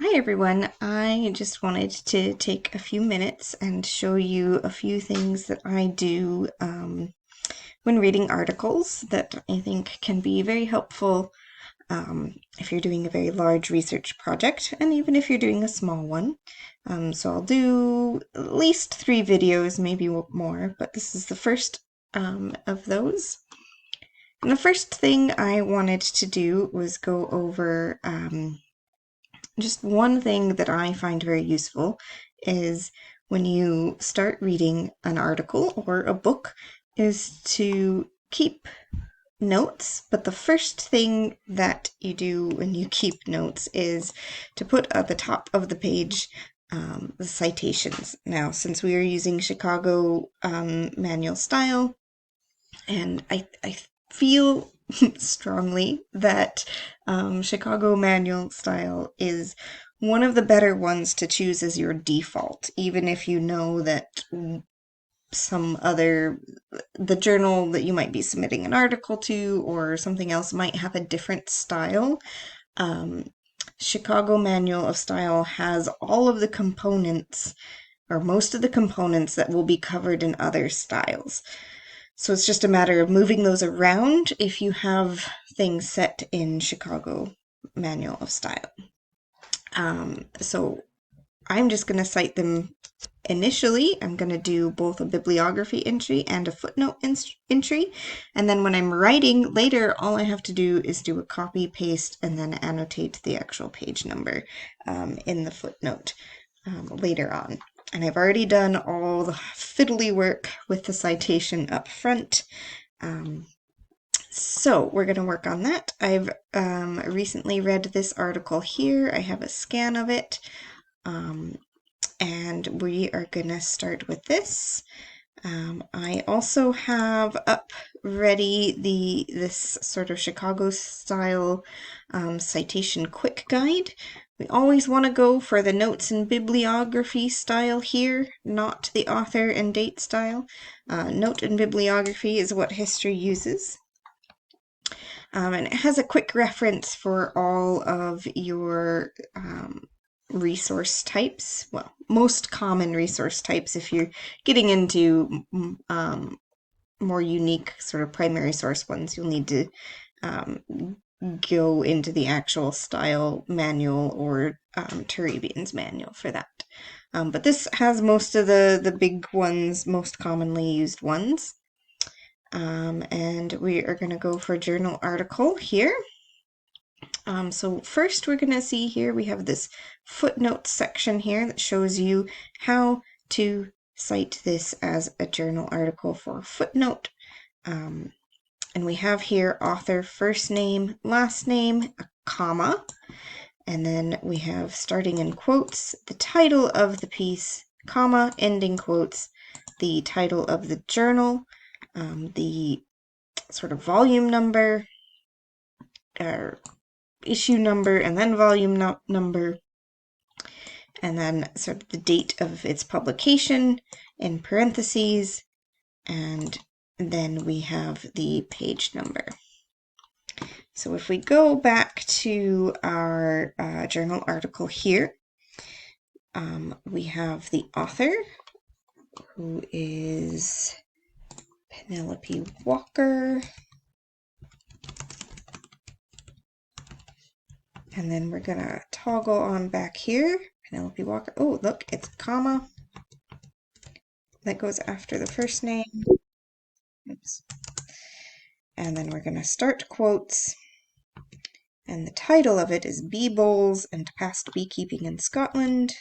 Hi everyone, I just wanted to take a few minutes and show you a few things that I do when reading articles that I think can be very helpful if you're doing a very large research project and even if you're doing a small one. So I'll do at least 3 videos, maybe more, but this is the first of those. And the first thing I wanted to do was go over just one thing that I find very useful is when you start reading an article or a book is to keep notes, but the first thing that you do when you keep notes is to put at the top of the page the citations. Now, since we are using Chicago manual style, and I feel strongly that Chicago manual style is one of the better ones to choose as your default, even if you know that the journal that you might be submitting an article to or something else might have a different style. Chicago Manual of Style has all of the components, or most of the components, that will be covered in other styles. So it's just a matter of moving those around if you have things set in Chicago Manual of Style. So I'm just going to cite them initially. I'm going to do both a bibliography entry and a footnote entry. And then when I'm writing later, all I have to do is do a copy, paste, and then annotate the actual page number in the footnote later on. And I've already done all the fiddly work with the citation up front. So we're going to work on that. I've recently read this article here. I have a scan of it. And we are going to start with this. I also have up ready this sort of Chicago style citation quick guide. We always want to go for the notes and bibliography style here, not the author and date style. Note and bibliography is what history uses. And it has a quick reference for all of your resource types. Well, most common resource types. If you're getting into more unique sort of primary source ones, you'll need to go into the actual style manual or Turabian's manual for that. But this has most of the big ones, most commonly used ones. And we are going to go for journal article here. So first we're going to see here we have this footnote section here that shows you how to cite this as a journal article for a footnote. And we have here author first name, last name, a comma, and then we have starting in quotes, the title of the piece, comma, ending quotes, the title of the journal, the sort of volume number, or issue number, and then volume number, and then sort of the date of its publication in parentheses, and then we have the page number. So if we go back to our journal article here, we have the author, who is Penelope Walker. And then we're going to toggle on back here. Penelope Walker. Oh, look, it's a comma. That goes after the first name. Oops. And then we're going to start quotes. And the title of it is Bee Bowls and Past Beekeeping in Scotland.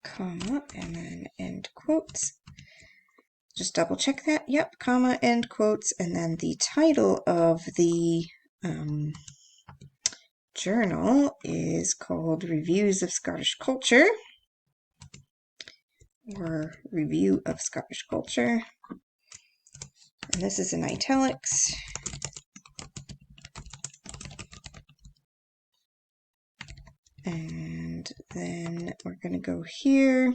Comma, and then end quotes. Just double check that. Yep, comma, end quotes, and then the title of the journal is called Reviews of Scottish Culture, or Review of Scottish Culture. And this is in italics. And then we're going to go here.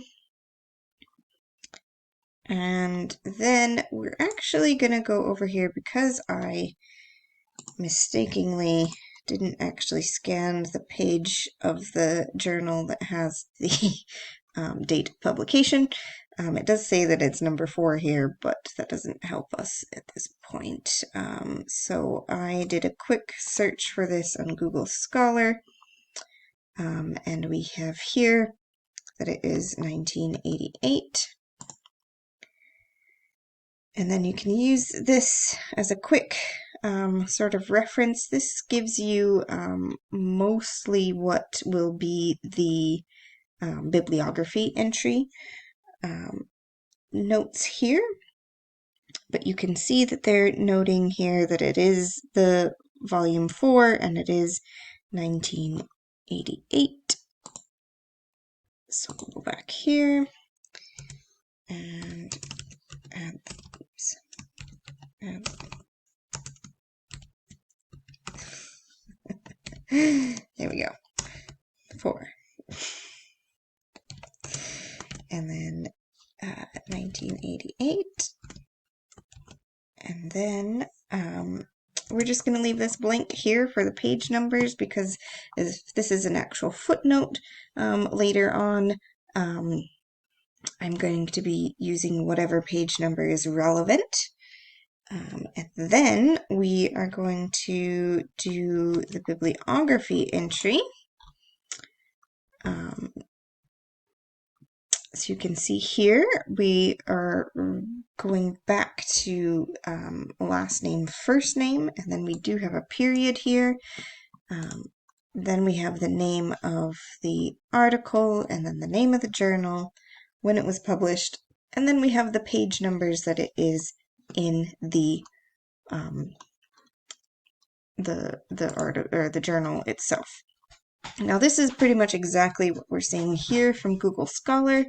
And then we're actually going to go over here because I mistakenly didn't actually scan the page of the journal that has the date of publication. It does say that it's number 4 here, but that doesn't help us at this point. So I did a quick search for this on Google Scholar, and we have here that it is 1988. And then you can use this as a quick sort of reference. This gives you mostly what will be the bibliography entry notes here, but you can see that they're noting here that it is the volume 4 and it is 1988. So we'll go back here and add these. There we go. 4. And then 1988. And then we're just going to leave this blank here for the page numbers because if this is an actual footnote later on, I'm going to be using whatever page number is relevant. And then we are going to do the bibliography entry. So you can see here, we are going back to last name, first name, and then we do have a period here. Then we have the name of the article, and then the name of the journal, when it was published, and then we have the page numbers that it is in the article or the journal itself. Now this is pretty much exactly what we're seeing here from Google Scholar,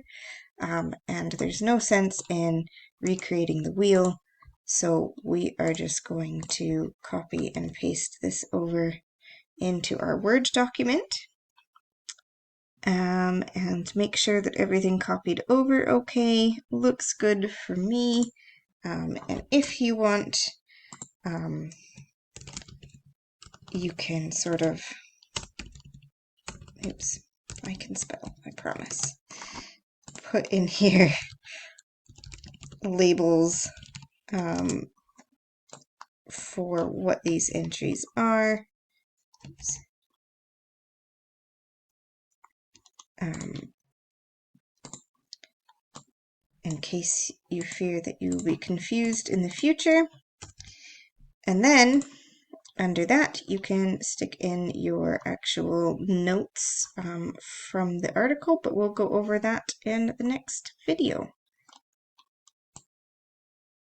and there's no sense in recreating the wheel, so we are just going to copy and paste this over into our Word document, and make sure that everything copied over okay. Looks good for me, and if you want, you can sort of, oops, I can spell, I promise, put in here labels for what these entries are. In case you fear that you will be confused in the future. And then under that, you can stick in your actual notes from the article, but we'll go over that in the next video.